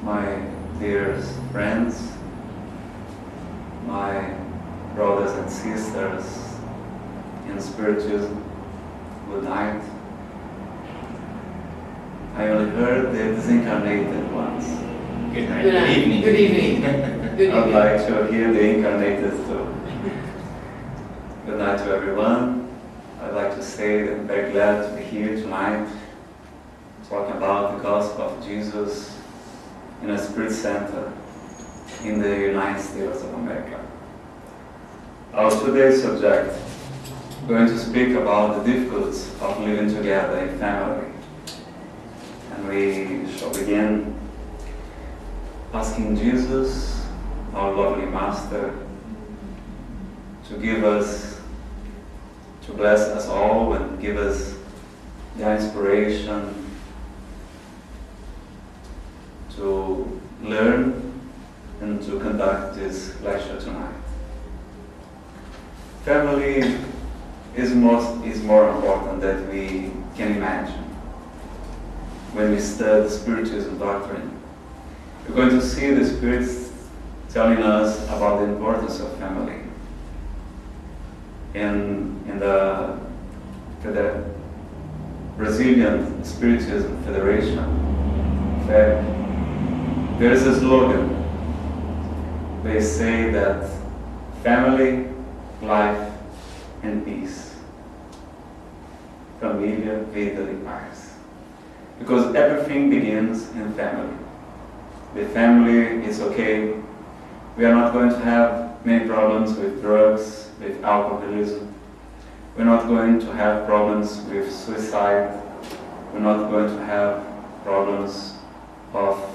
my dear friends, my brothers and sisters in Spiritism, good night. I only heard the disincarnated ones. Good night. Good evening. Good evening. Good I'd evening. like to hear the incarnated too. Good night to everyone. I'd like to say that I'm very glad to be here tonight, talking about the gospel of Jesus in a spirit center in the United States of America. Our today's subject, I'm going to speak about the difficulties of living together in family. And we shall begin asking Jesus, our lovely Master, to give us, to bless us all and give us the inspiration to learn and to conduct this lecture tonight. Family is more important than we can imagine when we study Spiritism doctrine. We're going to see the Spirits telling us about the importance of family. In the Brazilian Spiritism Federation, in fact, there is a slogan. They say that family, life, and peace. Família, vida e paz. Because everything begins in family. The family is okay. We are not going to have many problems with drugs, with alcoholism. We're not going to have problems with suicide. We're not going to have problems of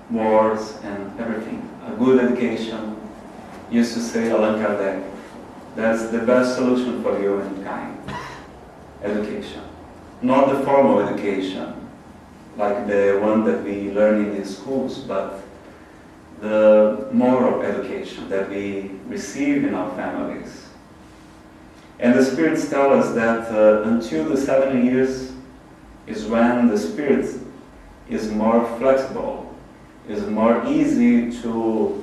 wars and everything. A good education, used to say Allan Kardec, that's the best solution for humankind. Education. Not the formal education, like the one that we learn in the schools, but the moral education that we receive in our families. And the Spirits tell us that until the 7 years is when the Spirit is more flexible, is more easy to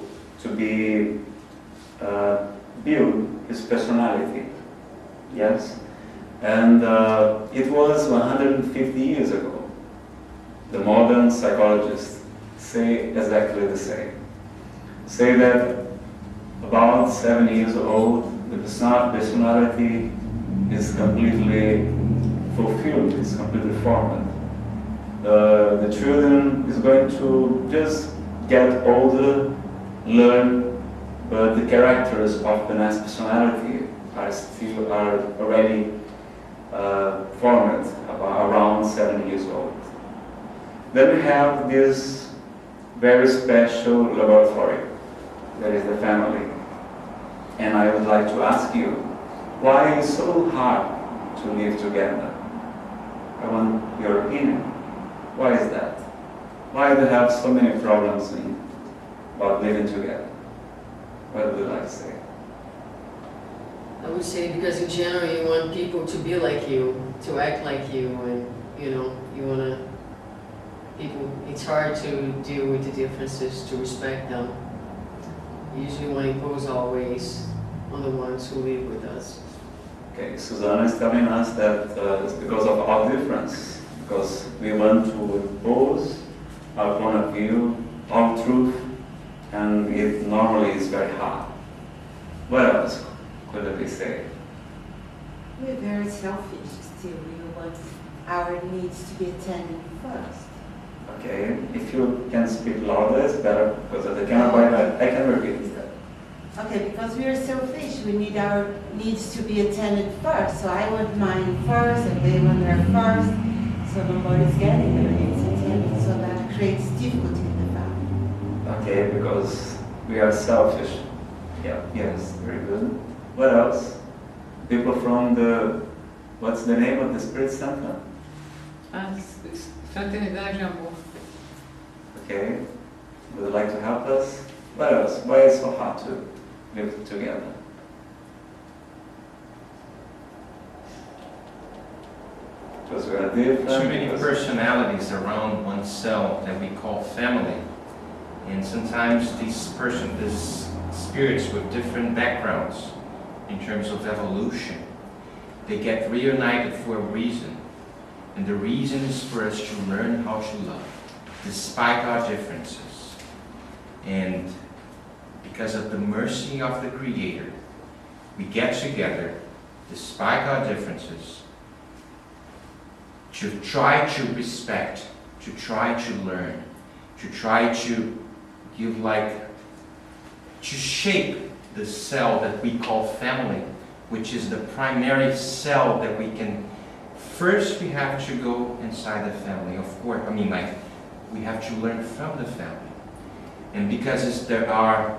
be build his personality. Yes? And it was 150 years ago. The modern psychologists say exactly the same. Say that about 7 years old, the personality is completely fulfilled, is completely formed. The children is going to just get older, learn, but the characters of the next personality are already formed around 7 years old. Then we have this very special laboratory, that is the family. And I would like to ask you, why is it so hard to live together? I want your opinion. Why is that? Why do you have so many problems about living together? What would you like to say? I would say because in general you want people to be like you, to act like you, and you want to, people, it's hard to deal with the differences, to respect them. You usually want to impose always on the ones who live with us. Okay, Susanna is telling us that it's because of our difference, because we want to impose our point of view, our truth, and it normally is very hard. What else could we say? We're very selfish still. We want our needs to be attended first. Okay, if you can speak louder, it's better, because I can repeat that. Okay, because we are selfish, we need our needs to be attended first. So I want mine first, and they want their first. So nobody's getting their needs attended. So that creates difficulty in the family. Okay, because we are selfish. Yeah, yes, very good. What else? People from what's the name of the Spirit Center? Fraternidade e amor. Okay, would you like to help us? What else? Why is it so hard to live together? because we are different. Too many personalities around oneself that we call family. And sometimes these spirits with different backgrounds in terms of evolution, they get reunited for a reason. And the reason is for us to learn how to love, despite our differences. And because of the mercy of the Creator, we get together, despite our differences, to try to respect, to try to learn, to try to give to shape the cell that we call family, which is the primary cell that we can. First, we have to go inside the family, of course. We have to learn from the family. And because there are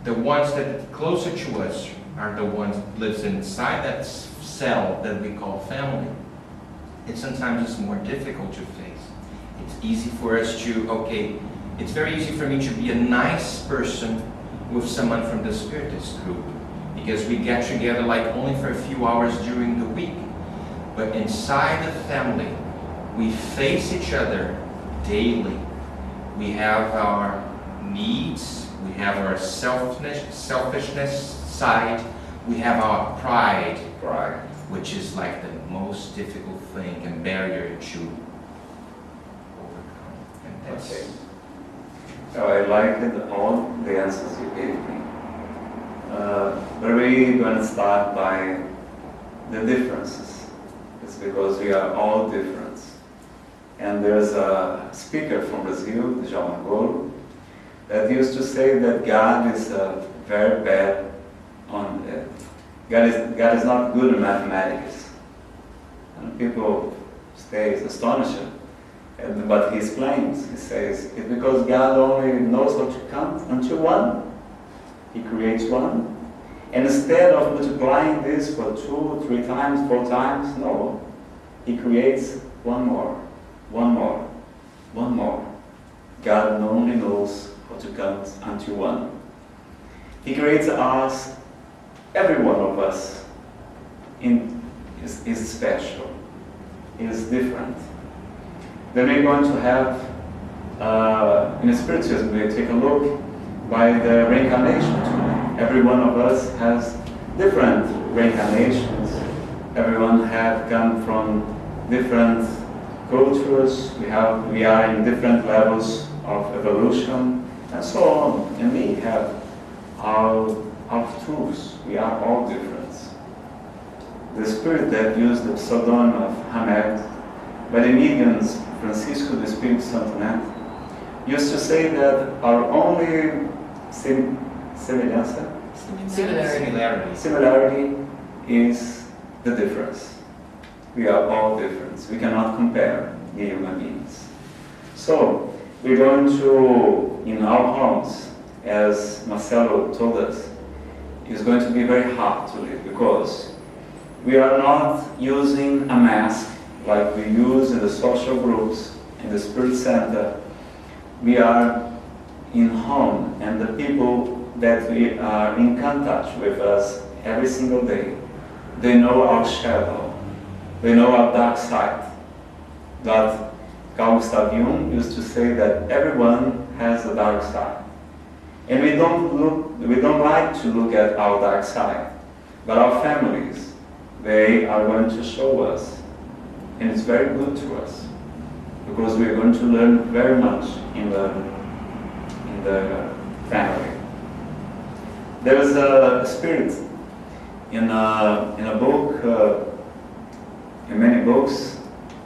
the ones that are closer to us are the ones that lives inside that cell that we call family. And sometimes it's more difficult to face. It's easy for us to, it's very easy for me to be a nice person with someone from the Spiritist group, because we get together only for a few hours during the week. But inside the family, we face each other daily. We have our needs, we have our selfishness side, we have our pride, which is the most difficult thing and barrier to overcome. And that's So I liked all the answers you gave me. But we're going to start by the differences. It's because we are all different. And there's a speaker from Brazil, João Magolo, that used to say that God is very bad on it. God is not good in mathematics. And people stay astonished. But he explains, he says, it's because God only knows how to count until 1. He creates 1. And instead of multiplying this for 2, 3 times, 4 times, no. He creates 1 more, 1 more, 1 more. God only knows how to count until 1. He creates us, every one of us, is special, is different. Then we're going to have, in Spiritism, we take a look by the reincarnation too. Every one of us has different reincarnations. Everyone have come from different cultures. We are in different levels of evolution, and so on. And we have our truths. We are all different. The spirit that used the pseudonym of Hamed by the mediums Francisco de Espírito Santo Neto used to say that our only similarity is the difference. We are all different. We cannot compare human beings. So we're going to, in our homes, as Marcelo told us, it's going to be very hard to live because we are not using a mask like we use in the social groups, in the Spirit Center. We are in home, and the people that we are in contact with us every single day, they know our shadow, they know our dark side. That Carl Gustav Jung used to say that everyone has a dark side. And we don't like to look at our dark side, but our families, they are going to show us. And it's very good to us, because we're going to learn very much in the family. There is a spirit in a book, in many books,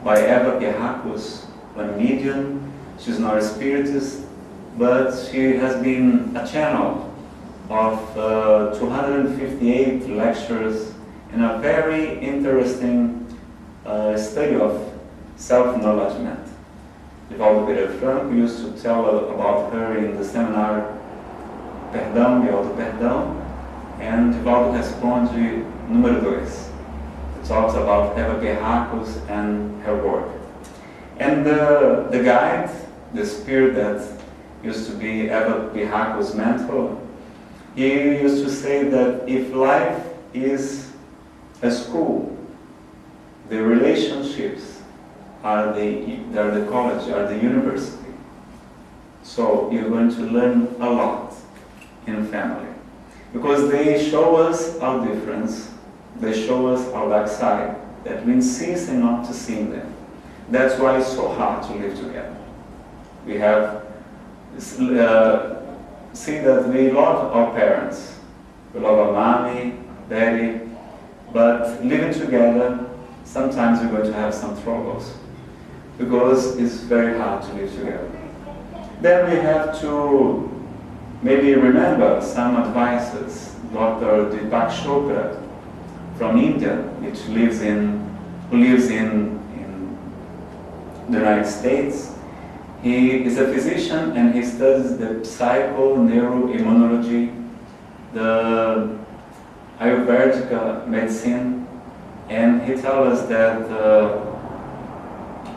by Eva Pierracos, one medium. She's not a spiritist, but she has been a channel of 258 lectures in a very interesting study of self-acknowledgement. Divaldo Pereira Franco used to tell about her in the seminar Perdão e Auto-Perdão, and Divaldo responde número 2. It talks about Eva Pierracos and her work. And the guide, the spirit that used to be Eva Pierracos' mentor, he used to say that if life is a school, the relationships are the college, are the university. So you're going to learn a lot in family. Because they show us our difference, they show us our dark side, that we insist in not to see them. That's why it's so hard to live together. We have, see that we love our parents, we love our mommy, daddy, but living together, sometimes we're going to have some troubles, because it's very hard to live together. Then we have to maybe remember some advices. Dr. Deepak Chopra from India, who lives in the United States. He is a physician and he studies the psychoneuroimmunology, the Ayurvedic medicine, and he tells us that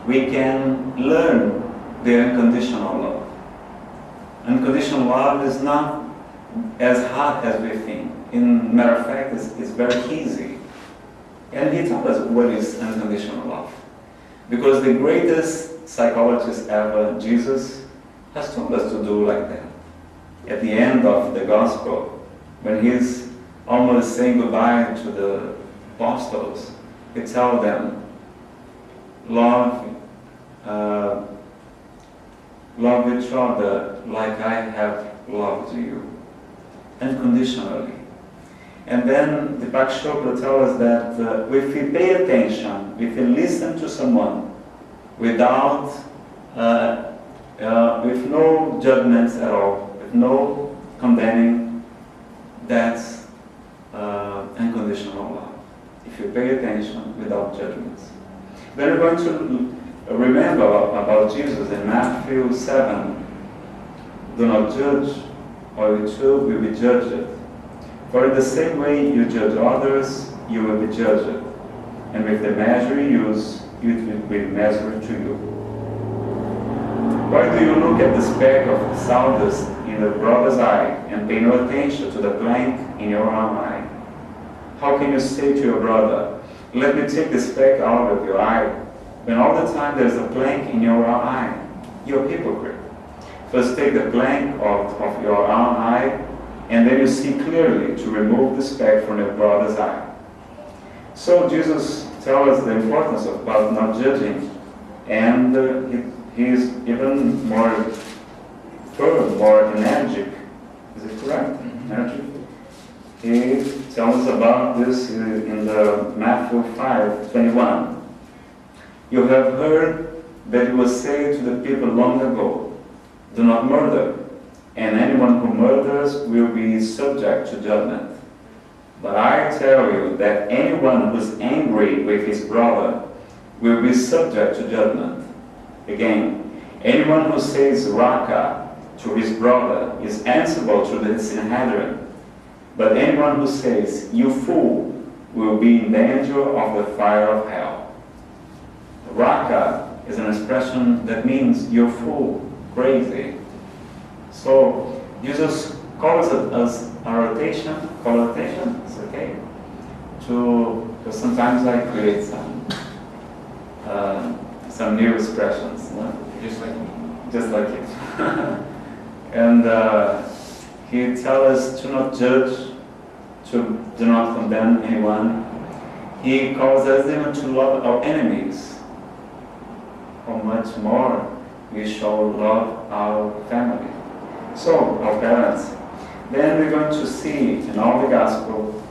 we can learn the unconditional love. Unconditional love is not as hard as we think. In matter of fact, it's very easy. And he told us what is unconditional love. Because the greatest psychologist ever, Jesus, has told us to do like that. At the end of the gospel, when he's almost saying goodbye to the apostles, he tells them, love each other like I have loved you, unconditionally. And then Deepak Chopra tells us that if we pay attention, if we listen to someone without, with no judgments at all, with no condemning, that's unconditional love. If you pay attention without judgments. Then we're going to remember about Jesus in Matthew 7. Do not judge, or you too will be judged. For in the same way you judge others, you will be judged. And with the measure you use, it will be measured to you. Why do you look at the speck of sawdust in the brother's eye and pay no attention to the plank in your own eye? How can you say to your brother, let me take the speck out of your eye, when all the time there's a plank in your own eye? You're a hypocrite. First take the plank of your own eye, and then you see clearly to remove the speck from your brother's eye. So Jesus tells us the importance of about not judging, and he's even more firm, more energetic. Is it correct? Energetic? He tells us about this in the Matthew 5:21. You have heard that it was said to the people long ago, do not murder, and anyone who murders will be subject to judgment. But I tell you that anyone who is angry with his brother will be subject to judgment. Again, anyone who says Raka to his brother is answerable to the Sanhedrin. But anyone who says, you fool, will be in danger of the fire of hell. Raka is an expression that means you're fool, crazy. So Jesus calls us our attention, it's okay, because sometimes I create some new expressions, no? Just like me. Just like it. And he tells us to not judge, to do not condemn anyone. He calls us even to love our enemies. How much more we shall love our family. So, our parents. Then we're going to see in all the gospel,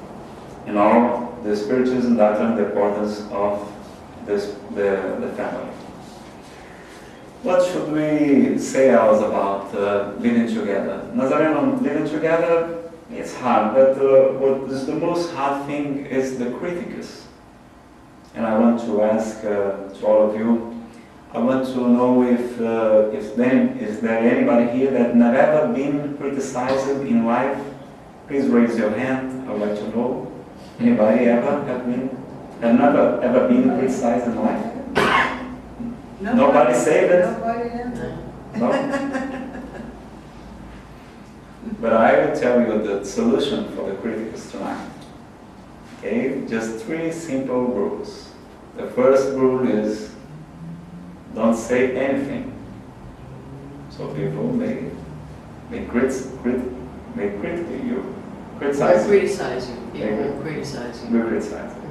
in all the Spiritism doctrine, the importance of the family. What should we say else about living together? Nazareno, living together, it's hard, but what is the most hard thing is the critics. And I want to ask to all of you, I want to know if there anybody here that never ever been criticized in life. Please raise your hand. I would like to know. Anybody have never ever been criticized in life? Nobody saved it? Nobody ever. No? But I will tell you the solution for the critics tonight. Okay? Just 3 simple rules. The first rule is don't say anything. So people may critically you, criticize you. Criticize you. People will criticize you. Will criticize you.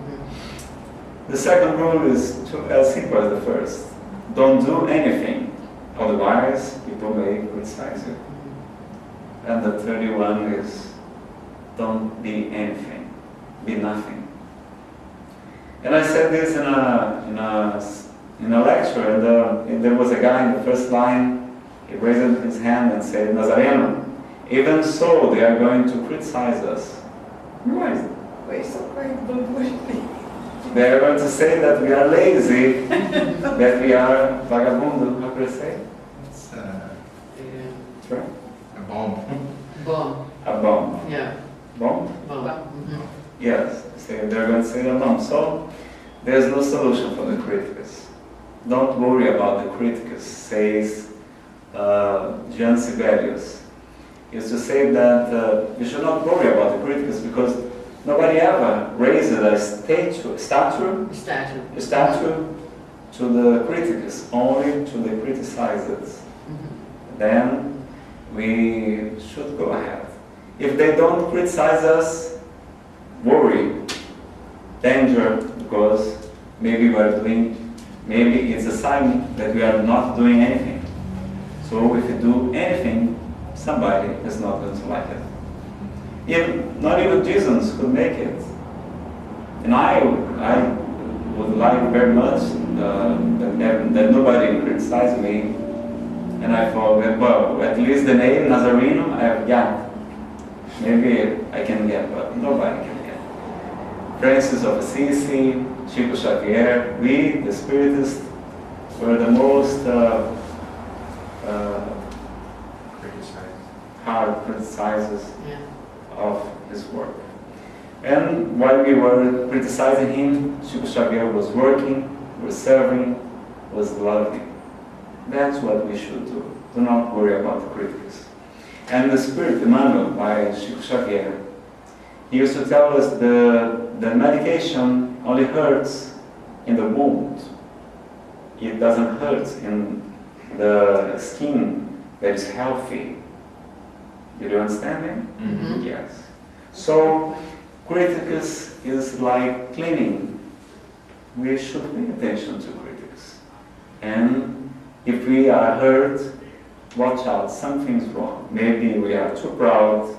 The second rule is as simple as the first. Don't do anything, otherwise people may criticize you. And the third one is don't be anything, be nothing. And I said this in a lecture, and there was a guy in the first line. He raised his hand and said, "Nazareno, even so they are going to criticize us." Why is so great? They are going to say that we are lazy, that we are vagabundo. How could I say? It's That's right. a bomb. Bomb. A bomb. Yeah. Bomb? Bomb. Yes. They're going to say a bomb. So there's no solution for the critics. Don't worry about the critics, says Jean Sibelius. He used to say that you should not worry about the critics because nobody ever raised a statue to the critics, only to the criticizers. Then we should go ahead. If they don't criticize us, worry, danger, because maybe it's a sign that we are not doing anything. So if you do anything, somebody is not going to like it. Not even Jesus could make it. And I would like very much that nobody criticized me. And I thought, well, at least the name Nazareno I have got. Maybe I can get, but nobody can get. Francis of Assisi, Chico Xavier, we, the Spiritists, were the most hard criticizers of his work. And while we were criticizing him, Chico Xavier was working, was serving, was loving. That's what we should do. Do not worry about the critics. And the Spirit Emmanuel by Chico Xavier, he used to tell us the medication only hurts in the wound. It doesn't hurt in the skin that is healthy. Did you understand me? Mm-hmm. Yes. So, critics is like cleaning. We should pay attention to critics. And if we are hurt, watch out, something's wrong. Maybe we are too proud,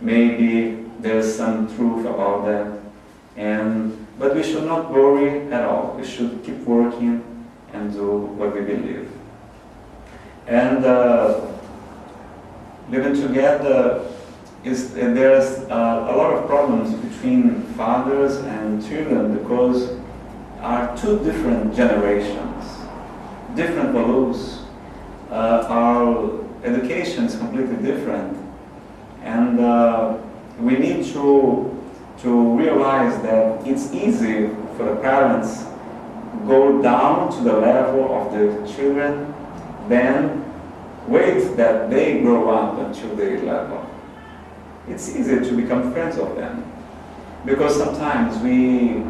maybe there's some truth about that. But we should not worry at all. We should keep working and do what we believe. And living together, there's a lot of problems between fathers and children because are two different generations, different values. Our education is completely different, and we need to realize that it's easy for the parents go down to the level of the children, then wait that they grow up until their level. It's easy to become friends of them because sometimes we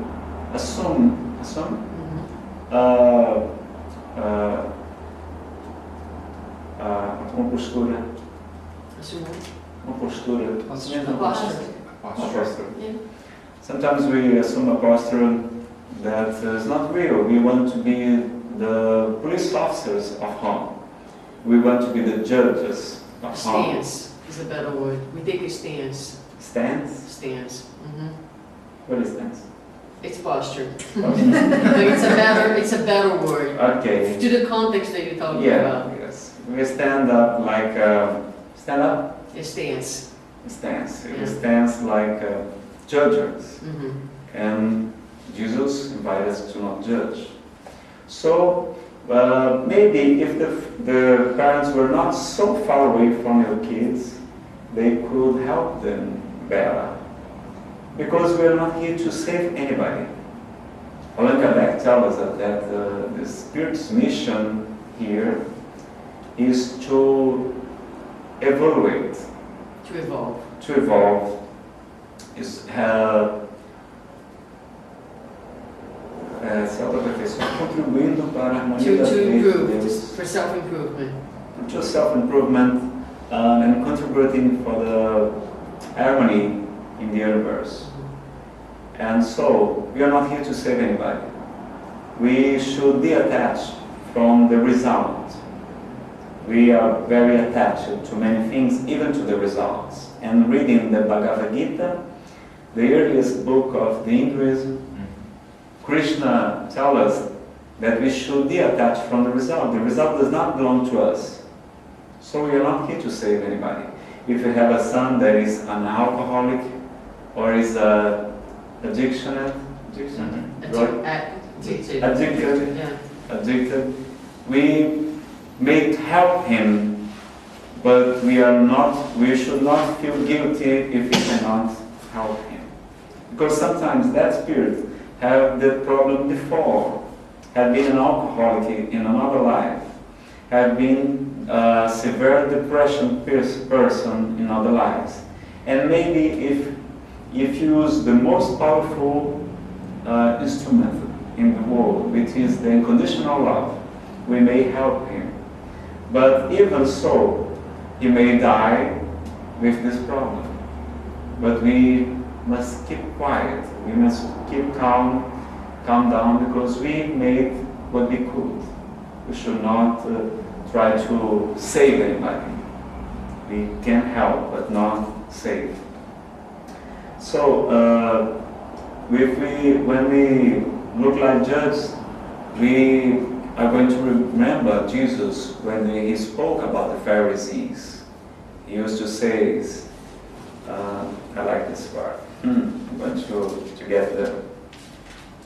assume uma postura. Sometimes we assume a posture that is not real. We want to be the police officers of home. We want to be the judges of home. Stance is a better word. We take a stance. Stance? Stance. Mm-hmm. What is stance? It's posture. But it's a better word. Okay. To the context that you're talking about. Yes. We stand up like stand up. A stance. Stance. Yeah. We stance like judges. Mm-hmm. And Jesus invited us to not judge. So maybe if the parents were not so far away from your kids, they could help them better. Because we are not here to save anybody. Allan Kardec tells us that the Spirit's mission here is to evaluate. To evolve. To evolve is se autoaperfeiçoar, contribuindo para a harmonia da To fé de improve, Deus, for self-improvement. to self-improvement, and contributing for the harmony in the universe. And so, we are not here to save anybody. We should detach from the result. We are very attached to many things, even to the results. And reading the Bhagavad Gita, the earliest book of the Hinduism, Krishna tells us that we should detach from the result. The result does not belong to us. So we are not here to save anybody. If you have a son that is an alcoholic or is addicted, we may help him, but we should not feel guilty if we cannot help him. Because sometimes that spirit have the problem before, had been an alcoholic in another life, had been a severe depression person in other lives. And maybe if you use the most powerful instrument in the world, which is the unconditional love, we may help him. But even so, he may die with this problem. But we must keep quiet. We must keep calm down, because we made what we could. We should not try to save anybody. We can help, but not save. So, when we look like judges, we are going to remember Jesus when he spoke about the Pharisees. He used to say, I like this part. I'm going to get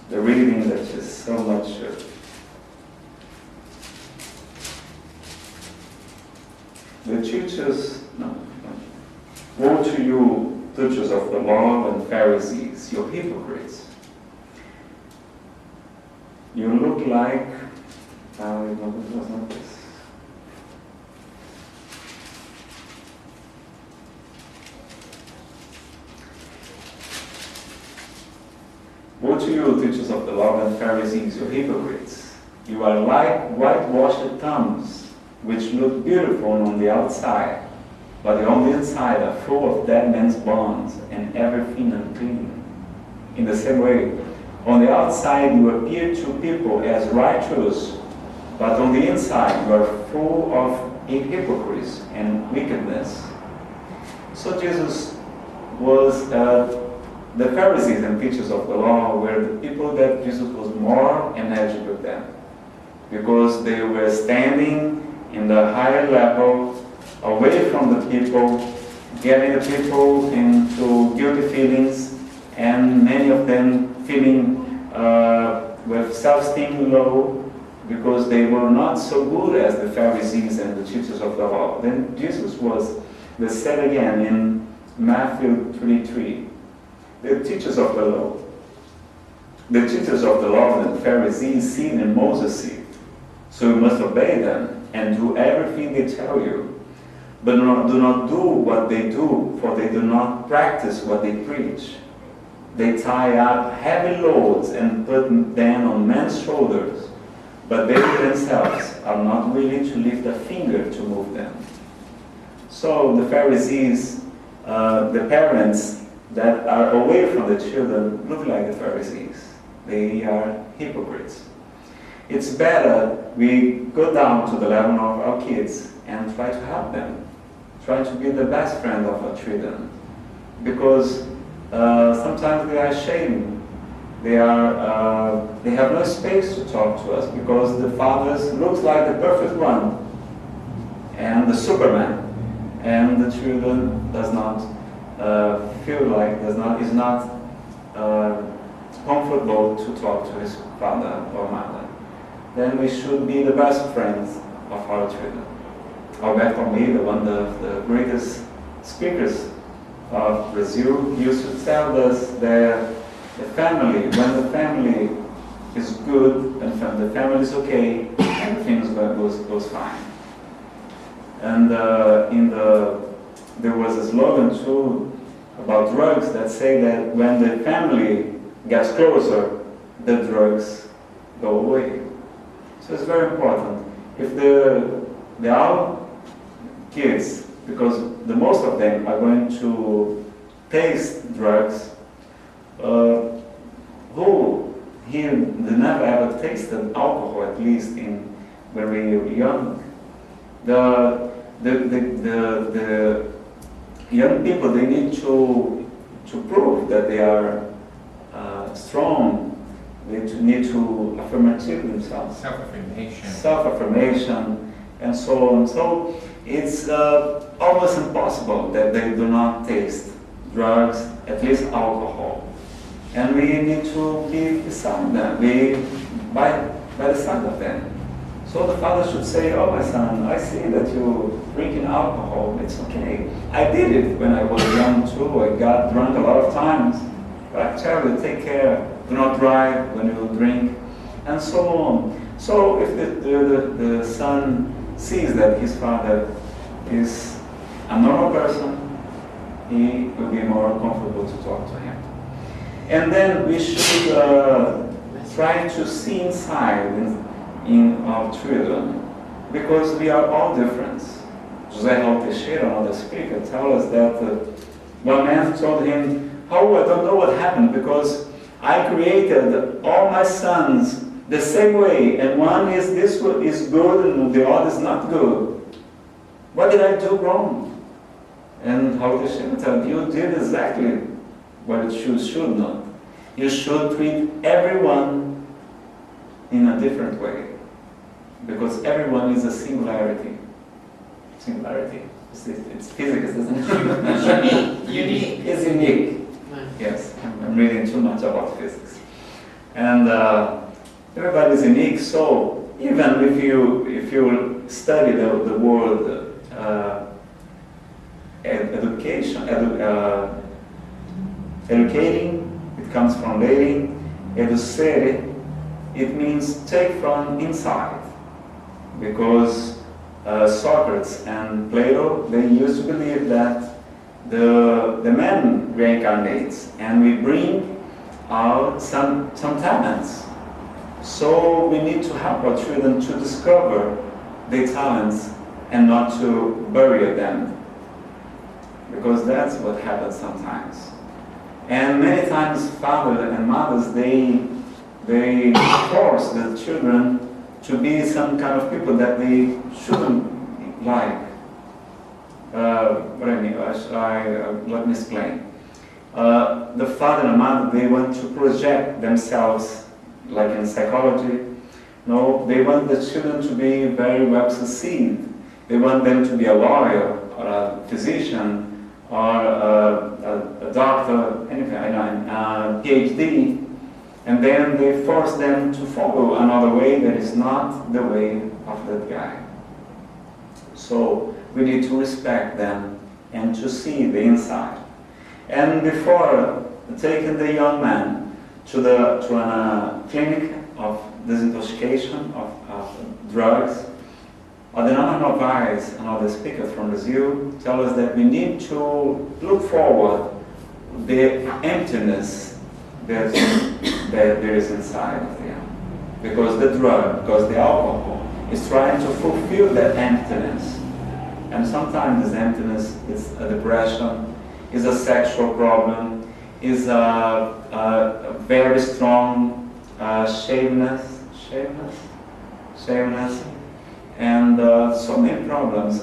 the reading that is so much. The teachers, woe to you, teachers of the law and Pharisees, you hypocrites. You look like, it was not this. Woe to you, teachers of the law and Pharisees, you hypocrites. You are like whitewashed tombs, which look beautiful on the outside, but on the inside are full of dead men's bones and everything unclean. In the same way, on the outside you appear to people as righteous, but on the inside you are full of hypocrisy and wickedness. So Jesus was, the Pharisees and teachers of the law were the people that Jesus was more energized with them, because they were standing in the higher level, away from the people, getting the people into guilty feelings, and many of them feeling with self-esteem low, because they were not so good as the Pharisees and the teachers of the law. Then Jesus they said again in Matthew 3:3, the teachers of the law and the Pharisees sit in Moses' seat, so you must obey them and do everything they tell you. But do not do what they do, for they do not practice what they preach. They tie up heavy loads and put them on men's shoulders, but they themselves are not willing to lift a finger to move them. So the Pharisees, the parents that are away from the children, look like the Pharisees. They are hypocrites. It's better we go down to the level of our kids and try to help them. Try to be the best friend of our children. Because sometimes they are ashamed. They have no space to talk to us, because the fathers looks like the perfect one and the Superman, and the children does not is not comfortable to talk to his father or mother. Then we should be the best friends of our children. Alberto Almeida, one of the greatest speakers of Brazil, used to tell us that when the family is good and the family is okay, everything goes fine. And there was a slogan too about drugs that say that when the family gets closer, the drugs go away. So it's very important. If they are kids, because the most of them are going to taste drugs, who here they never ever tasted alcohol, at least in when we were young. The young people, they need to prove that they are strong. They need to affirmative themselves. Self-affirmation. Self-affirmation, and so on. So it's almost impossible that they do not taste drugs, at least alcohol. And we need to be beside them, by the side of them. So the father should say, oh, my son, I see that you're drinking alcohol. It's okay. I did it when I was young too. I got drunk a lot of times. But I tell you, take care. Do not drive when you drink, and so on. So if the son sees that his father is a normal person, he will be more comfortable to talk to him. And then we should try to see inside in our children, because we are all different. José Raul Teixeira, another speaker, tells us that one man told him, "Oh, I don't know what happened, because I created all my sons the same way, and one is good and the other is not good. What did I do wrong?" And Raul Teixeira told, you did exactly what you should not. You should treat everyone in a different way, because everyone is a singularity. Singularity. It's physics, isn't it? Unique. It's unique. Yes, I'm reading too much about physics. And everybody is unique, so even if you study the word education, educating, it comes from Latin, educere, it means take from inside. Because Socrates and Plato, they used to believe that the man reincarnates, and we bring out some talents. So we need to help our children to discover their talents and not to bury them, because that's what happens sometimes. And many times fathers and mothers, they force the children to be some kind of people that they shouldn't like. What I mean, let me explain. The father and mother, they want to project themselves, like in psychology. No, they want the children to be very well succeed. They want them to be a lawyer or a physician or a doctor, anything, PhD, and then they force them to follow another way that is not the way of that guy. So we need to respect them and to see the inside. And before taking the young man to a clinic of disintoxication of drugs, Adenauer Novaes, another speaker from Brazil, tells us that we need to look forward the emptiness that there is inside of them. Because the drug, because the alcohol is trying to fulfill that emptiness. And sometimes this emptiness is a depression, is a sexual problem, is a very strong shameness, and so many problems.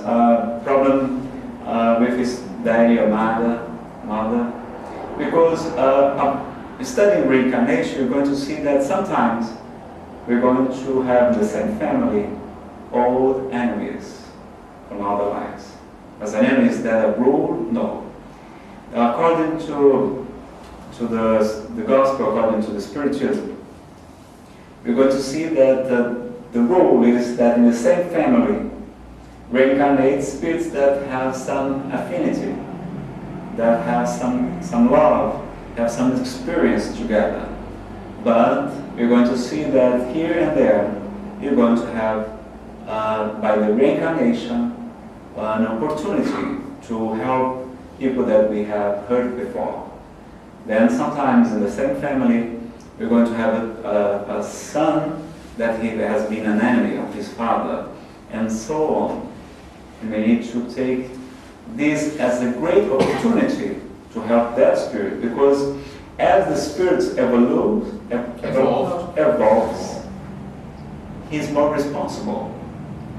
Problem with his daddy or mother. Because studying reincarnation, you're going to see that sometimes we're going to have the same family, old enemies from other lives. As an enemies that are rule? No. According to the gospel, according to the Spiritism, we're going to see that the rule is that in the same family reincarnate spirits that have some affinity, that have some love, have some experience together. But we're going to see that here and there, you're going to have, by the reincarnation, an opportunity to help people that we have hurt before. Then sometimes in the same family, we're going to have a son that he has been an enemy of his father, and so on. And we need to take this as a great opportunity to help that spirit, because as the spirit evolves, he's more responsible.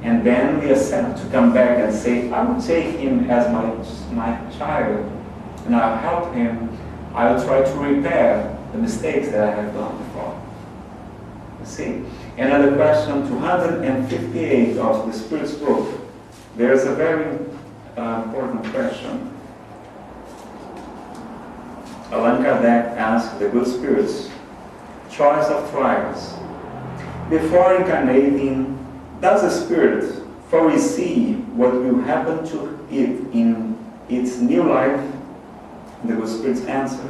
And then we accept to come back and say, I will take him as my child, and I'll help him. I'll try to repair the mistakes that I have done before. You see? Another question, 258 of the Spirit's book. There's a very important question. Allan Kardec asked the good spirits, choice of trials. Before incarnating, does the spirit foresee what will happen to it in its new life? The good spirits answer,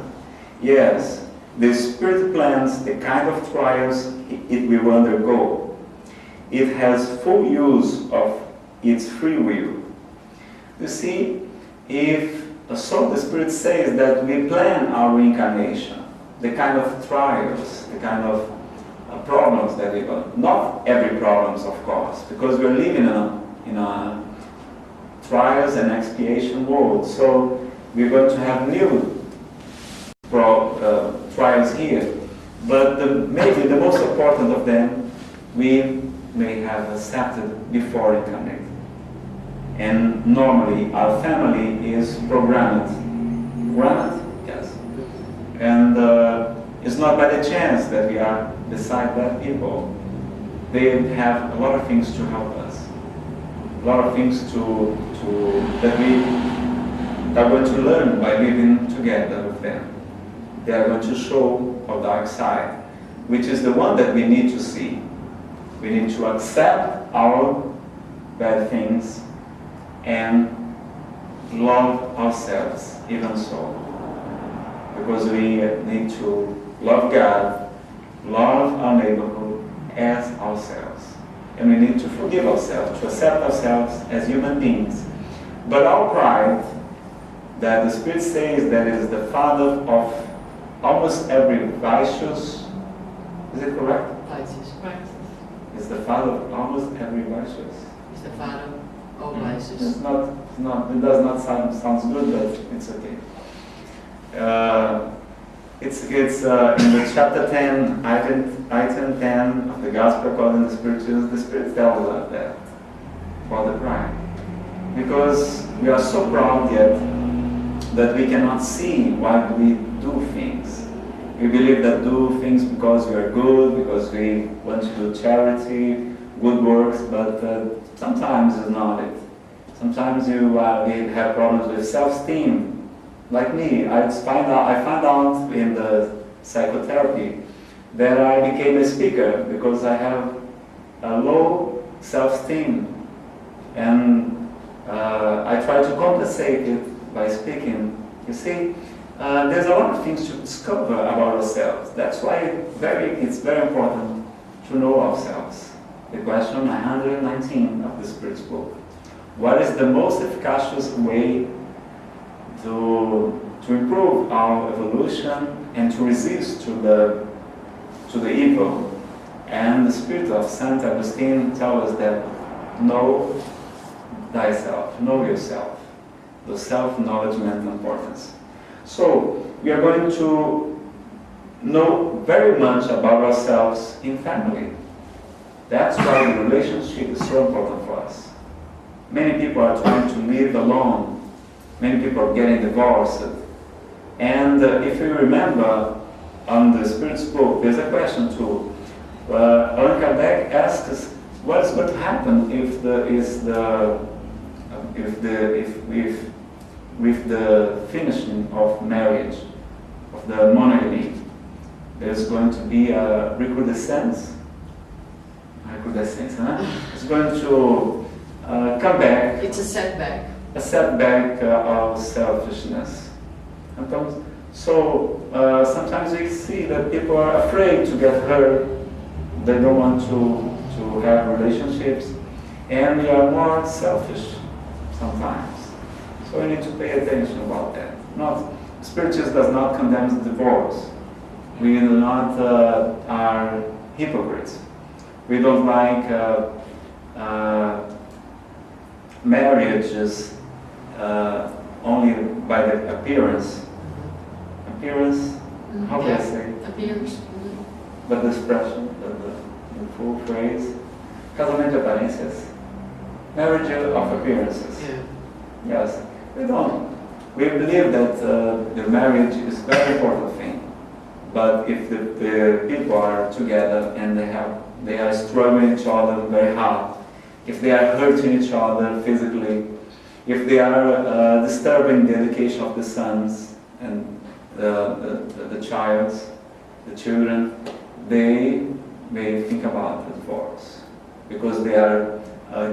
yes, the spirit plans the kind of trials it will undergo. It has full use of its free will. You see, so the Spirit says that we plan our reincarnation, the kind of trials, the kind of problems that we got. Not every problems, of course, because we're living in a trials and expiation world. So we're going to have new trials here. But maybe the most important of them, we may have accepted before incarnating. And normally our family is programmed. Yes. And it's not by the chance that we are beside that people. They have a lot of things to help us. A lot of things that we are going to learn by living together with them. They are going to show our dark side, which is the one that we need to see. We need to accept our bad things and love ourselves even so. Because we need to love God, love our neighborhood as ourselves. And we need to forgive ourselves, to accept ourselves as human beings. But our pride, that the Spirit says that it is the father of almost every vices, is it correct? Vices. It's the father of almost every vices. It's the father of all vices. It does not sounds good, but it's okay. It's in the chapter 10, item 10 of the Gospel according to Spiritism. The Spirit tells us that for the pride, because we are so proud yet that we cannot see why we do things. We believe that do things because we are good, because we want to do charity, good works, but sometimes it's not it. Sometimes we have problems with self-esteem. Like me, I found out in the psychotherapy that I became a speaker because I have a low self-esteem, and I try to compensate it by speaking. You see, there's a lot of things to discover about ourselves. That's why it's very important to know ourselves. The question 119 of the Spirit's book. What is the most efficacious way to improve our evolution and to resist to the evil? And the Spirit of Saint Augustine tells us that know thyself, know yourself. The self-knowledgement importance. So we are going to know very much about ourselves in family. That's why the relationship is so important for us. Many people are trying to live alone. Many people are getting divorced. And if you remember, on the Spirit's book, there's a question too. Allan Kardec asks us, what's going to happen with the finishing of marriage, of the monogamy? There's going to be a recrudescence. It's going to come back. It's a setback. A setback of selfishness. So sometimes we see that people are afraid to get hurt. They don't want to have relationships, and we are more selfish sometimes. So we need to pay attention about that. Spiritism does not condemn divorce. We do not are hypocrites. We don't like marriages only by the appearance. Appearance, how do I say? Appearance. But the expression, the full phrase, casamento de aparências, marriage of appearances. Yeah. Yes, we don't. We believe that the marriage is a very important thing. But if the people are together and they are struggling each other very hard, if they are hurting each other physically, if they are disturbing the education of the sons and the children, they may think about the divorce because they are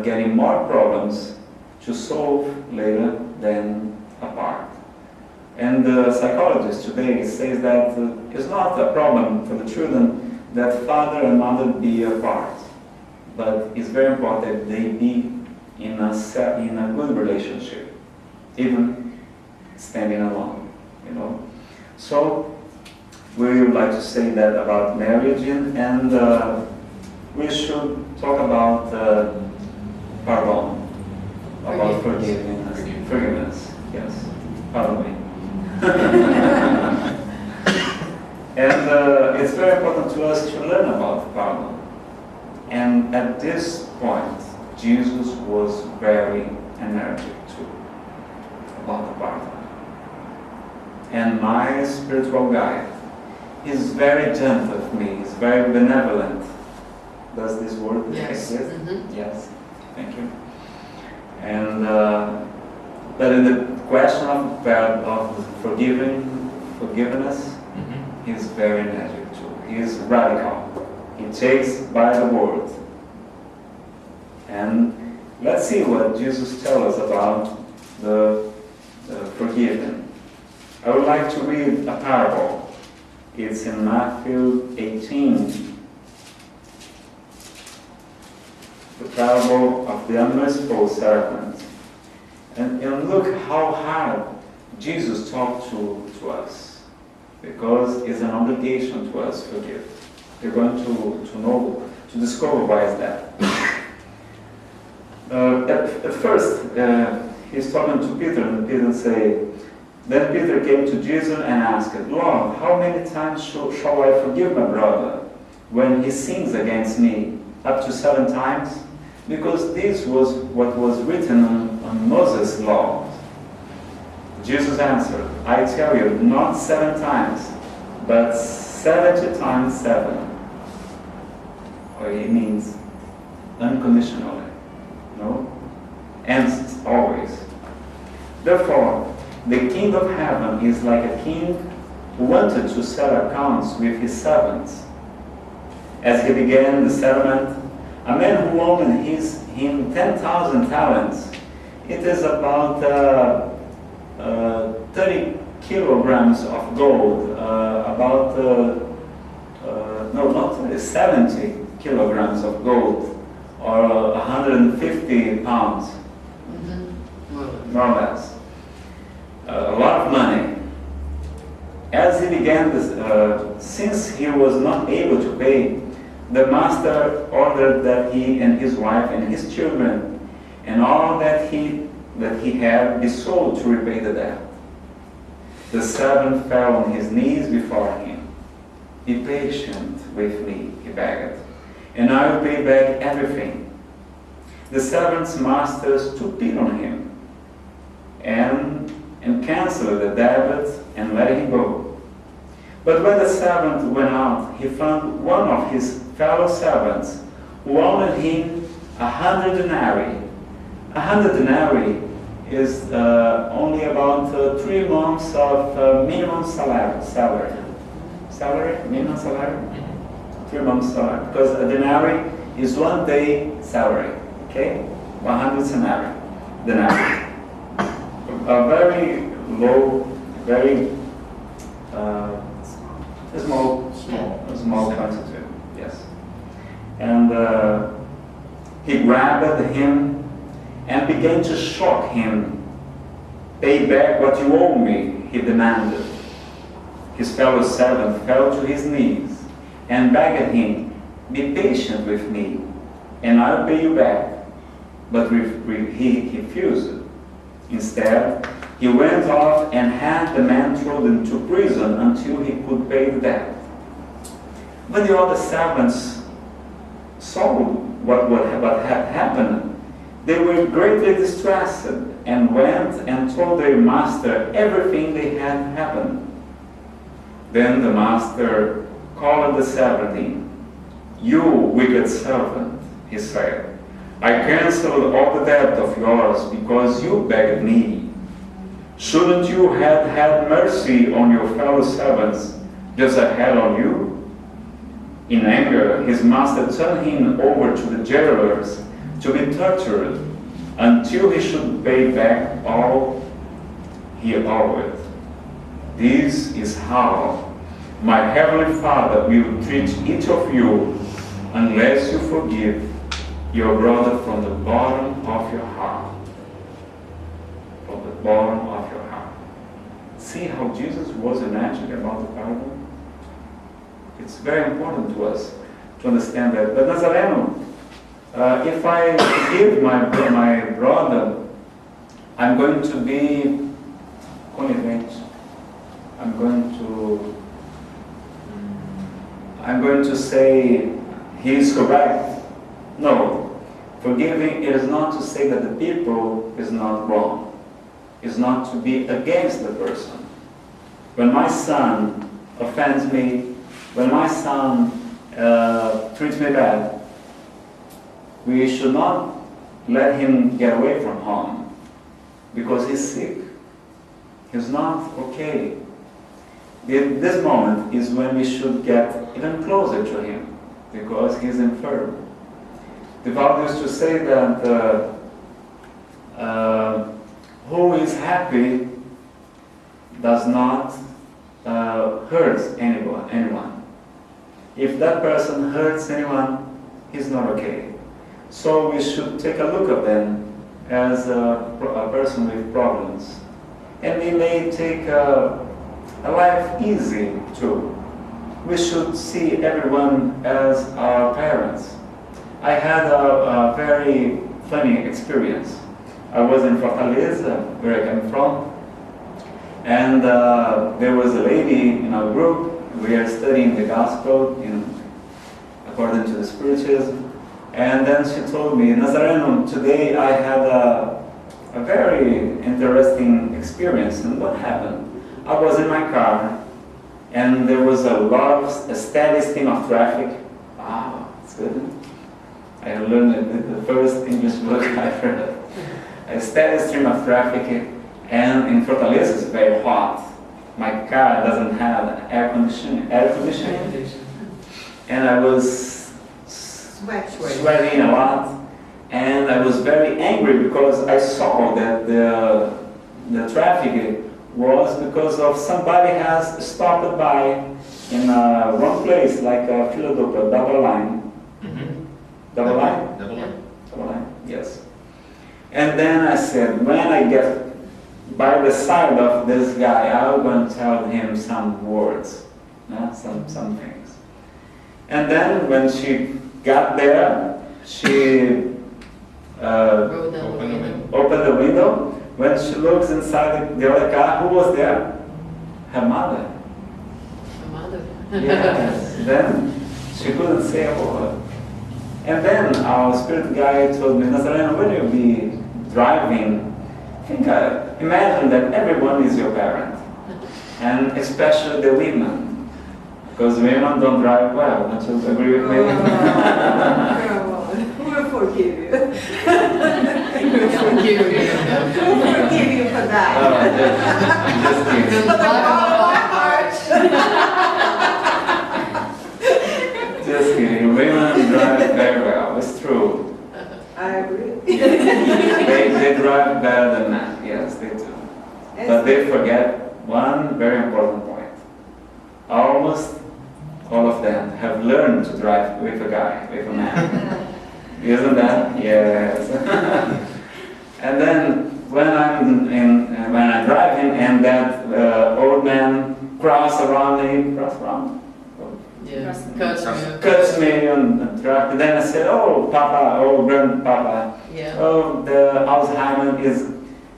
getting more problems to solve later than apart. And the psychologist today says that it's not a problem for the children that father and mother be apart, but it's very important that they be in a good relationship, even standing alone, you know. So we would like to say that about marriage, and we should talk about pardon, about forgiveness. Yes, pardon me. And it's very important to us to learn about pardon. And at this point, Jesus was very energetic too about the pardon. And my spiritual guide is very gentle with me, he's very benevolent. Does this word Yes. exist? Mm-hmm. Yes, thank you. And but in the question of forgiveness, he's very energetic too. He's radical. He takes by the word. And let's see what Jesus tells us about the forgiving. I would like to read a parable. It's in Matthew 18. The parable of the unmerciful servant. And look how hard Jesus talked to us, because it's an obligation to us to forgive. You're going to know, to discover why is that. At first, he's talking to Peter, and Peter say, then Peter came to Jesus and asked, Lord, how many times shall I forgive my brother when he sins against me? Up to 7 times? Because this was what was written on Moses' law. Jesus answered, I tell you, not 7 times, but 70 times 7. Or it means unconditionally, no? And always. Therefore, the king of heaven is like a king who wanted to settle accounts with his servants. As he began the settlement, a man who owed him 10,000 talents, it is about 30 kilograms of gold, about, no, not 30, 70 kilograms of gold, or 150 pounds, more or less. A lot of money. As he began this, since he was not able to pay, the master ordered that he and his wife and his children and all that he had be sold to repay the debt. The servant fell on his knees before him. Be patient with me, he begged, and I will pay back everything. The servant's master took pity on him and canceled the debt and let him go. But when the servant went out, he found one of his fellow servants who owed him 100 denarii. 100 denarii is only about 3 months of minimum salary. Minimum salary? 3 months salary. Because a denarii is 1 day salary. Okay? 100 denarii. A very low, very small quantity. Yes. And he grabbed him and began to shock him. Pay back what you owe me, he demanded. His fellow servant fell to his knees and begged him, be patient with me, and I'll pay you back. But he refused. Instead, he went off and had the man thrown into prison until he could pay the debt. When the other servants saw what had happened, they were greatly distressed and went and told their master everything that had happened. Then the master called the servant in. "You wicked servant," he said, "I canceled all the debt of yours because you begged me. Shouldn't you have had mercy on your fellow servants just as I had on you?" In anger, his master turned him over to the jailers to be tortured until he should pay back all he owed. This is how my heavenly Father will treat each of you unless you forgive your brother from the bottom of your heart. From the bottom of your heart. See how Jesus was energetic about the parable? It's very important to us to understand that. But Nazareno, if I forgive my brother, I'm going to be connivente. I'm going to say he is correct. No. Forgiving is not to say that the people is not wrong. It's not to be against the person. When my son offends me, when my son treats me bad, we should not let him get away from home because he's sick. He's not okay. This moment is when we should get even closer to him because he's infirm. The Bible used to say that who is happy does not hurt anyone. If that person hurts anyone, he's not okay. So we should take a look at them as a person with problems. And we may take a life easy too. We should see everyone as our parents. I had a very funny experience. I was in Fortaleza, where I came from, and there was a lady in our group. We are studying the gospel according to the Spiritism, and then she told me, "Nazareno, today I had a very interesting experience." And what happened? I was in my car, and there was a steady stream of traffic. Wow, it's good. I learned the first English book I've heard. A steady stream of traffic, and in Fortaleza it's very hot. My car doesn't have air conditioning. And I was sweating a lot, and I was very angry because I saw that the traffic was because of somebody has stopped by in one place, like Philadelphia, double line. Mm-hmm. Double line? Double line. Double line, yes. And then I said, when I get by the side of this guy, I'm going to tell him some words, some things. And then when she got there, she opened the window. When she looks inside the other car, who was there? Her mother. Her mother? Yes. Then she couldn't say a word. And then our spirit guide told me, "Nazareno, when you'll be driving, imagine that everyone is your parent, and especially the women, because women don't drive well. Don't you agree with me?" We'll forgive you. We'll forgive you. We'll forgive you for that. Just kidding. From the bottom of our hearts. Just kidding. Women drive very well. It's true. I agree. They drive better than men. Yes, they do. But they forget one very important point. Almost all of them have learned to drive with a guy, with a man. Isn't that? Yes. And then when I drive in and that old man cross around me, Yeah, cuts me. cuts me on oh, Papa, oh, Grandpapa, Yeah. oh, the Alzheimer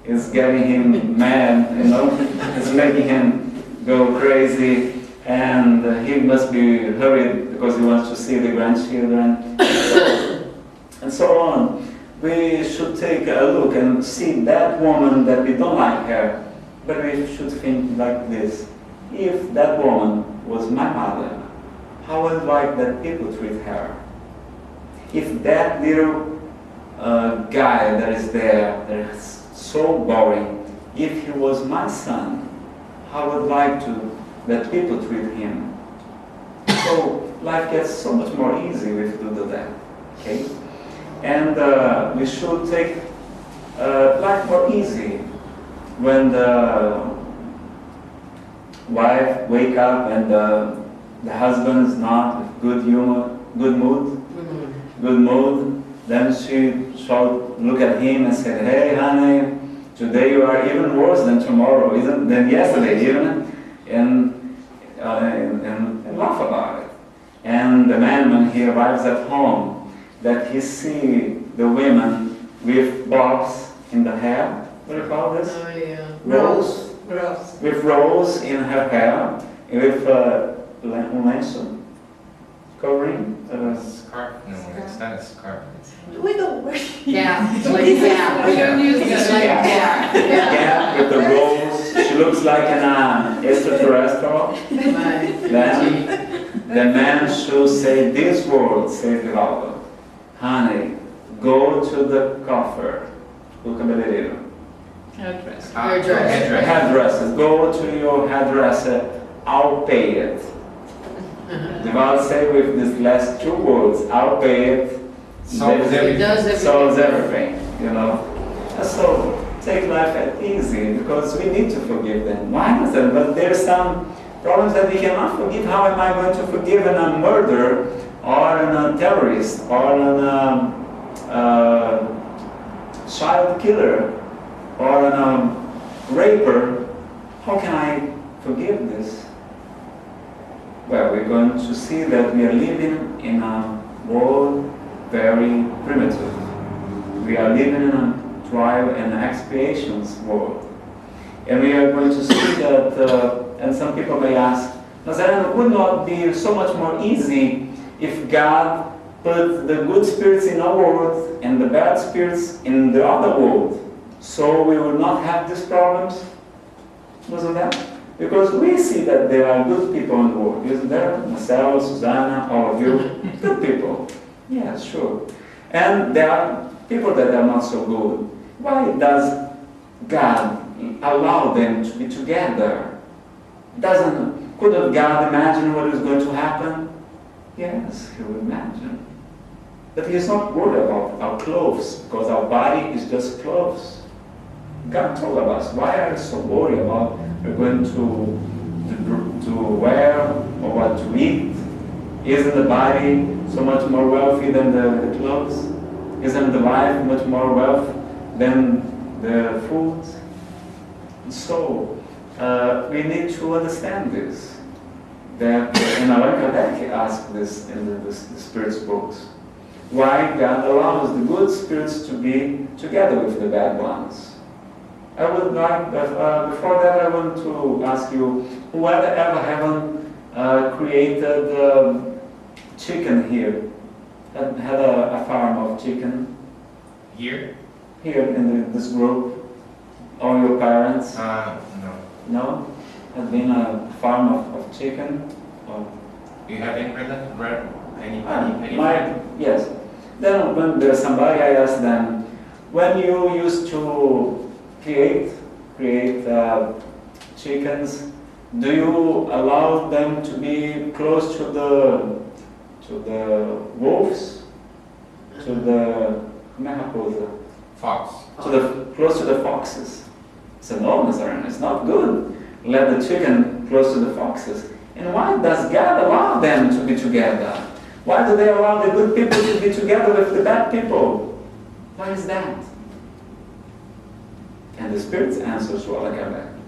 is getting him mad, you know, it's making him go crazy, and he must be hurried because he wants to see the grandchildren, and so on. We should take a look and see that woman that we don't like her, but we should think like this: if that woman was my mother, how would I like that people treat her? If that little guy that is there, that is so boring, if he was my son, how would I like to that people treat him? So life gets so much more easy if we do that. Okay? And we should take life more easy when the wife wake up and the husband is not with good humor, good mood, then she shall look at him and say, hey honey, today you are even worse than tomorrow, than yesterday even, and laugh about it. And the man, when he arrives at home, that he see the women with box in the hair, what do you call this? Oh, yeah. Rose. Rose. With rose in her hair, with lenço covering. Scarf? No, it's not a scarf. We don't work. Yeah, it's like, yeah. We don't use it. It's like, yeah. Yeah, with the rose. She looks like an extraterrestrial. Then the man should say these words, says Vivaldo. Honey, go to the coffer, o cabeleireiro. Hairdresser. Hairdresser. Go to your hairdresser, I'll pay it. Vivaldo say with these last two words, I'll pay it. Solves everything. It does everything. Solves everything, you know. And so take life at easy because we need to forgive them. Why not? But there are some problems that we cannot forgive. How am I going to forgive a murderer or a terrorist or a child killer or a raper? How can I forgive this? Well, we're going to see that we are living in a world very primitive. We are living in a trial and expiations world. And we are going to see that, and some people may ask, Nazareno, would not be so much more easy if God put the good spirits in our world and the bad spirits in the other world, so we will not have these problems? Wasn't that? Because we see that there are good people in the world, isn't there? Marcelo, Susanna, all of you, good people. Yeah, sure. And there are people that are not so good. Why does God allow them to be together? Couldn't God imagine what is going to happen? Yes, He will imagine. But He's not worried about our clothes, because our body is just clothes. God told us, why are you so worried about we're going to wear or what to eat? Isn't the body so much more wealthy than the clothes? Isn't the life much more wealth than the food? So, we need to understand this. That, and Allan Kardec asked this in the spirits books. Why God allows the good spirits to be together with the bad ones. I would like, before that I want to ask you, whoever ever haven't created chicken here? Had a farm of chicken? Here? Here in this group? All your parents? No. No? Had been a farm of chicken? Or? You have any brother? Any Yes. Then when there's somebody, I ask them, when you used to create chickens, do you allow them to be close to the wolves? To the fox. close to the foxes? I said, no, Nazareno, it's not good. Let the chicken close to the foxes. And why does God allow them to be together? Why do they allow the good people to be together with the bad people? Why is that? And the Spirit's answer to Allan Kardec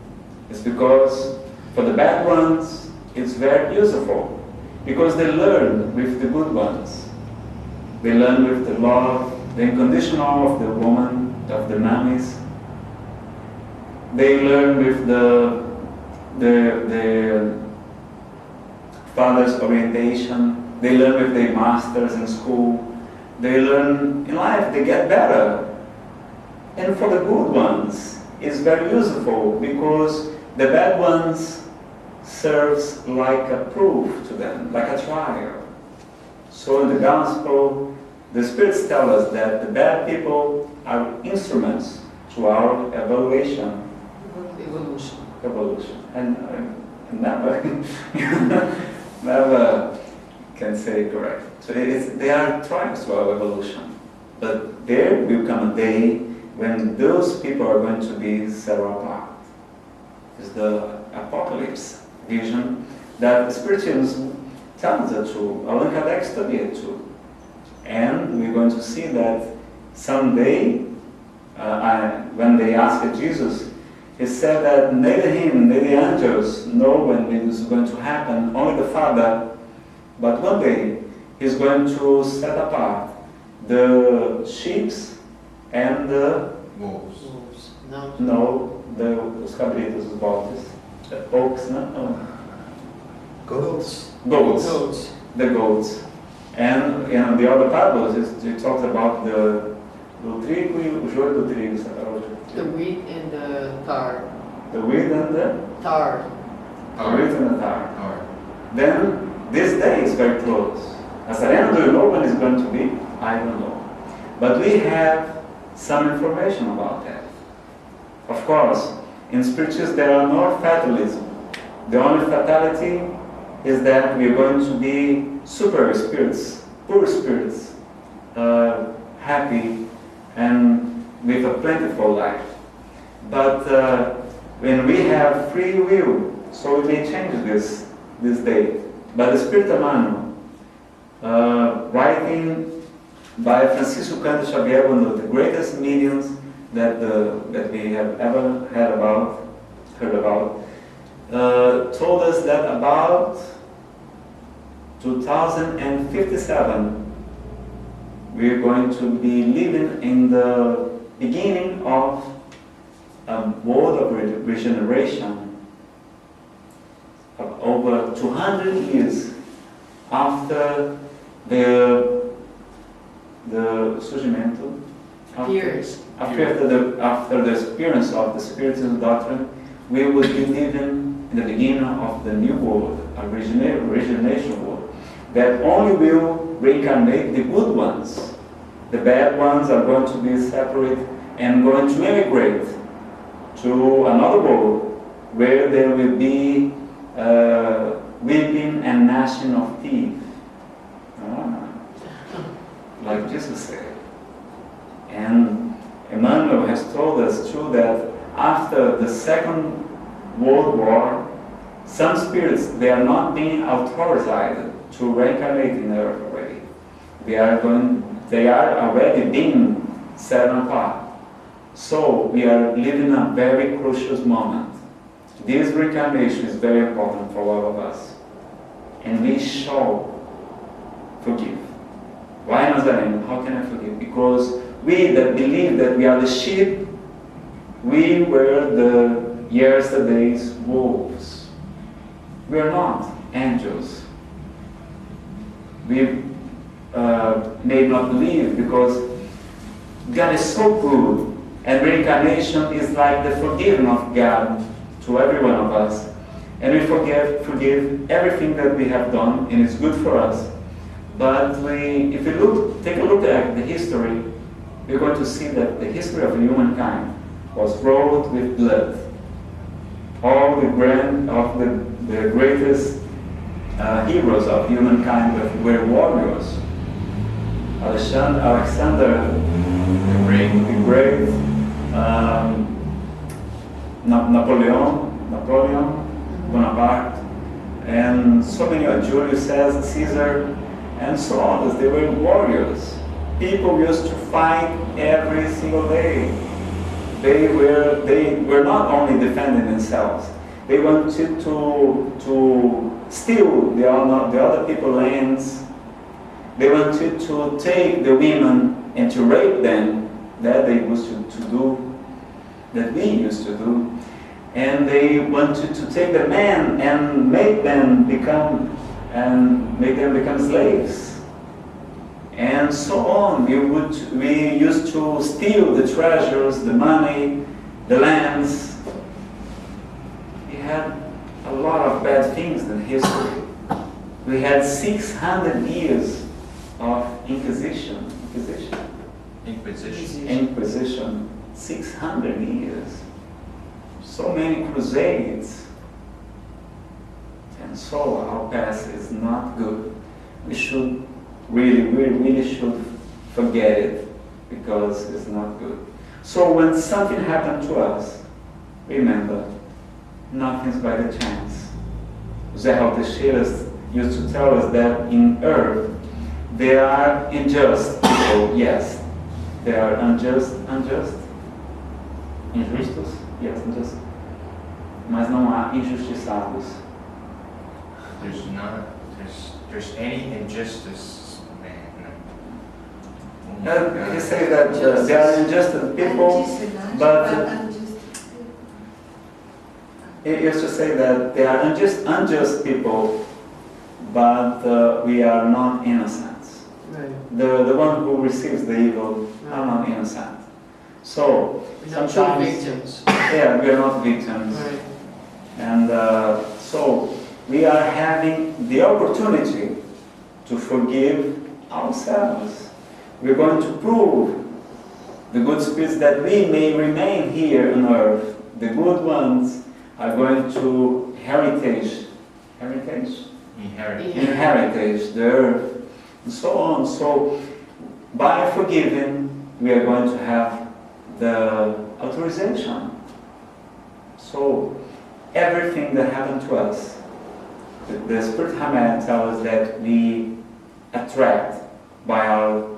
is because for the bad ones, it's very useful. Because they learn with the good ones. They learn with the love, the unconditional of the woman, of the mummies. They learn with the father's orientation. They learn with their masters in school. They learn in life, they get better. And for the good ones, it's very useful because the bad ones serves like a proof to them, like a trial. So in the gospel, the spirits tell us that the bad people are instruments to our evaluation. Evolution. And never, never can say correct. So they are trials to our evolution. But there will come a day when those people are going to be set apart. It's the apocalypse vision that Spiritism tells us to. Allan Kardec studied it too. And we're going to see that someday, when they asked Jesus, he said that neither him, neither the angels know when it is going to happen, only the Father. But one day, he's going to set apart the sheep and the Wolves. No, os cabritos, os bodes. The oaks, no? Goats. Goats. The goats. And in the other parables, it talks about the trigo e o joio do trigo. The wheat and the tar. The wheat and the Tar. The wheat and the tar. Then this day is very close. Nazareno, do you know when it's going to be? I don't know. But we have some information about that. Of course, in Spiritism there are no fatalism. The only fatality is that we are going to be super spirits, pure spirits, happy and with a plentiful life. But when we have free will, so it may change this day. But the Spirit Emmanuel, writing by Francisco Cândido Xavier, one of the greatest mediums that we have ever heard about, told us that about 2057 we're going to be living in the beginning of a world of regeneration of over 200 years after the surgimento, after the experience of the Spiritism doctrine, we will be living in the beginning of the new world, a regeneration world, that only will reincarnate the good ones. The bad ones are going to be separate and going to emigrate to another world where there will be weeping and gnashing of teeth. Like Jesus said. And Emmanuel has told us too that after the Second World War, some spirits, they are not being authorized to reincarnate in Earth already. They are already being set apart. So we are living a very crucial moment. This reincarnation is very important for all of us. And we shall forgive. Why Nazareno? How can I forgive? Because we that believe that we are the sheep, we were the yesterday's wolves. We are not angels. We may not believe because God is so good, and reincarnation is like the forgiveness of God to every one of us. And we forgive everything that we have done, and it's good for us. But if you take a look at the history, we're going to see that the history of humankind was wrought with blood. All the greatest heroes of humankind were warriors. Alexander the Great, Napoleon Bonaparte, and so many, Julius Caesar, and so on. They were warriors. People used to fight every single day. They were not only defending themselves, they wanted to steal the other people's lands, They wanted to take the women and to rape them, that they used to do, that we used to do. And they wanted to take the men and make them become slaves. And so on. We used to steal the treasures, the money, the lands. We had a lot of bad things in history. We had 600 years of Inquisition. 600 years. So many crusades. And so our past is not good. We should we really should forget it, because it's not good. So when something happened to us, remember, nothing's by the chance. Zé Teixeira used to tell us that in earth there are unjust people, yes. There are unjust, injustos, yes, unjust. Mas não há injustiçados. There's any injustice, man. He said that there are unjust people, but he used to say that there are unjust people, but we are not innocent. Right. The one who receives the evil are not innocent. So We're not sometimes, true victims. yeah, we are not victims, Right. and so we are having the opportunity to forgive ourselves. We're going to prove the good spirits that we may remain here on earth. The good ones are going to inherit the earth, and so on. So by forgiving, we are going to have the authorization. So everything that happened to us, the Spirit Hamed tells us that we attract by our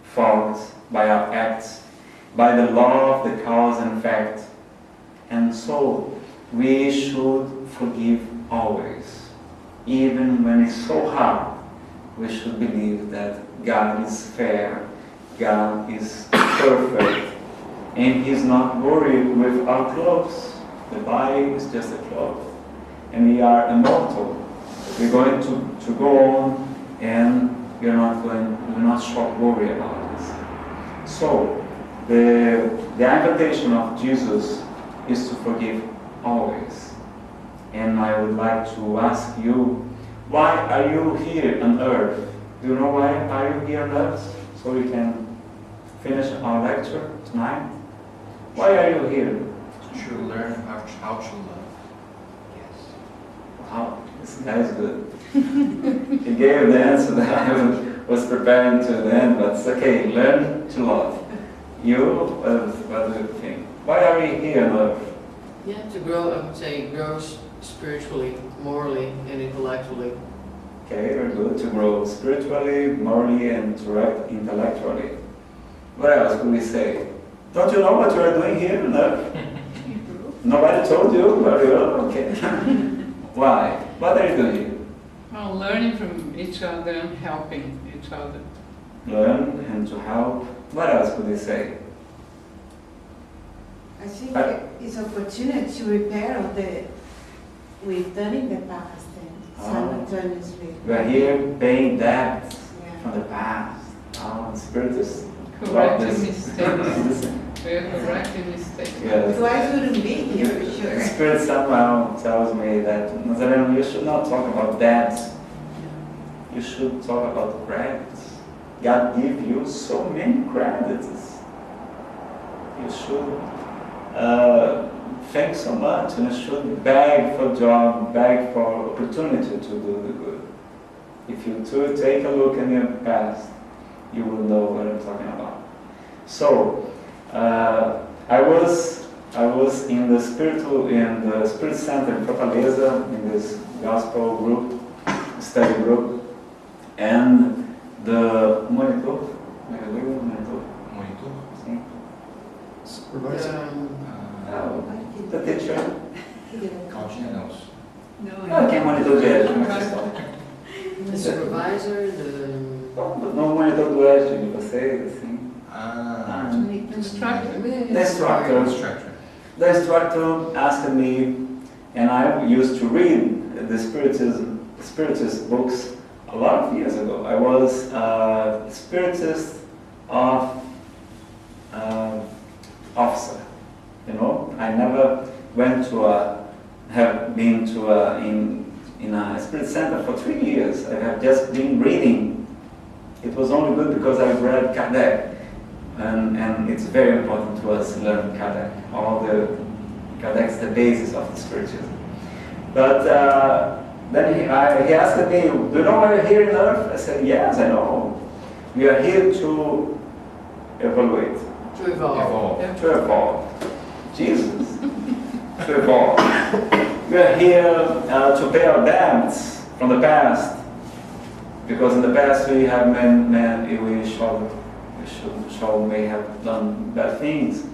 faults, by our acts, by the law of the cause and effect. And so we should forgive always. Even when it's so hard, we should believe that God is fair, God is perfect, and He's not worried with our clothes. The body is just a cloth, and we are immortal. We're going to go on, and we're not worry about this. So the invitation of Jesus is to forgive always. And I would like to ask you, why are you here on earth? Do you know why are you here on earth? So we can finish our lecture tonight. Why are you here? To learn how to love. Yes. Wow, this guy is good. He gave the answer that I was preparing to the end, but it's okay. Learn to love. You, what do you think? Why are we here on earth? Yeah, to grow, I would say, grow spiritually, morally, and intellectually. Okay, very good. To grow spiritually, morally, and intellectually. What else could we say? Don't you know what you are doing here on earth? Nobody told you where you are? Okay. Why? What are you doing? Well, learning from each other and helping each other. Learn and to help. What else could we say? I think it's opportunity to repair all the we've done in the past and simultaneously. We are here paying debt Yeah. from the past. Spiritists love Correcting this. mistakes. We're correcting mistakes. Yes. Otherwise, we wouldn't be here for The sure. Spirit somehow tells me that, Nazareno, you should not talk about debts. You should talk about credits. God gives you so many credits. You should thank so much, and you should beg for job, beg for opportunity to do the good. If you too take a look in your past, you will know what I'm talking about. So, I was in the Spirit Center in Fortaleza, in this gospel group, study group, and the monitor, sim, Supervisor. the teacher, Continue. No, quem é monitor de ética? The supervisor, the não é todo oeste de vocês, assim. Ah, Instructor. The instructor. instructor. The instructor asked me, and I used to read the Spiritist books a lot of years ago. I was a Spiritist of officer, you know. I never went to have been to in a spirit center for 3 years. I have just been reading. It was only good because I read Kardec, and it's very important to us to learn Kardec. Kardec's the basis of the spiritism. But then he asked me, do you know why you're here on earth? I said, yes, I know. We are here to evaluate. To evolve. Yeah. To evolve. Jesus. To evolve. We are here to pay our debts from the past. Because in the past we have may have done bad things.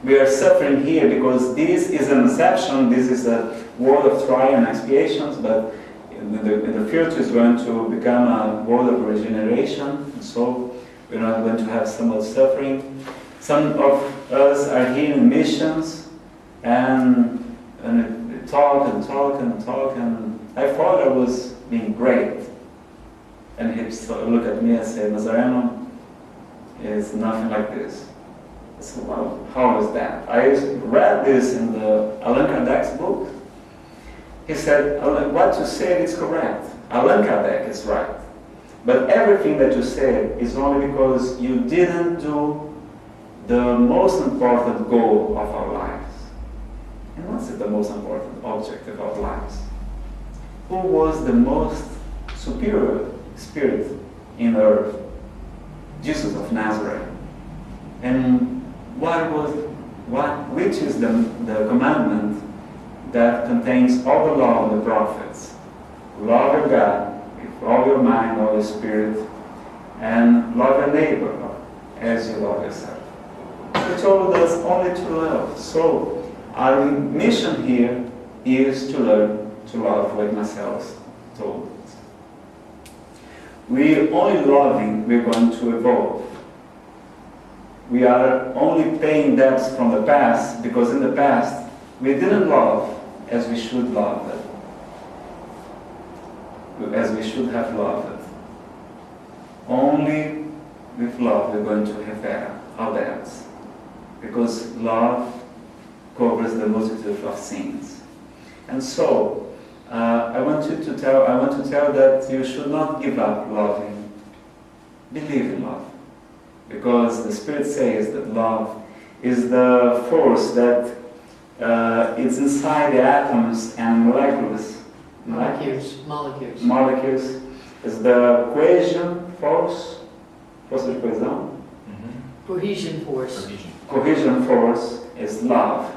We are suffering here because this is an exception, this is a world of trial and expiations, but in the future is going to become a world of regeneration, so we're not going to have so much suffering. Some of us are here in missions, and we talk, and I thought I was being great. And he looked at me and said, Nazareno, it's nothing like this. I said, well, how is that? I read this in the Allan Kardec's book. He said, what you said is correct. Allan Kardec is right. But everything that you said is only because you didn't do the most important goal of our lives. And what's the most important objective of our lives? Who was the most superior spirit in earth? Jesus of Nazareth. And which is the commandment that contains all the law of the prophets? Love your God with all your mind, all your spirit, and love your neighbor as you love yourself. He told us only to love. So our mission here is to learn to love, like Marcellus told us. We only loving, we're going to evolve. We are only paying debts from the past because in the past we didn't love as we should love it, as we should have loved it. Only with love we're going to repair our debts, because love covers the multitude of sins. And so I want to tell that you should not give up loving. Believe in love. Because the Spirit says that love is the force that is inside the atoms and molecules. Molecules is the cohesion force, força de coesão. Cohesion force. Cohesion force is love.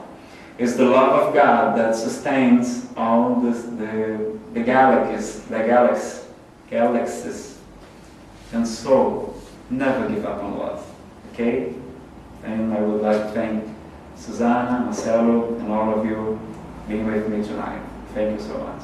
It's the love of God that sustains all the galaxies. And so, never give up on love, okay? And I would like to thank Susana, Marcelo, and all of you being with me tonight. Thank you so much.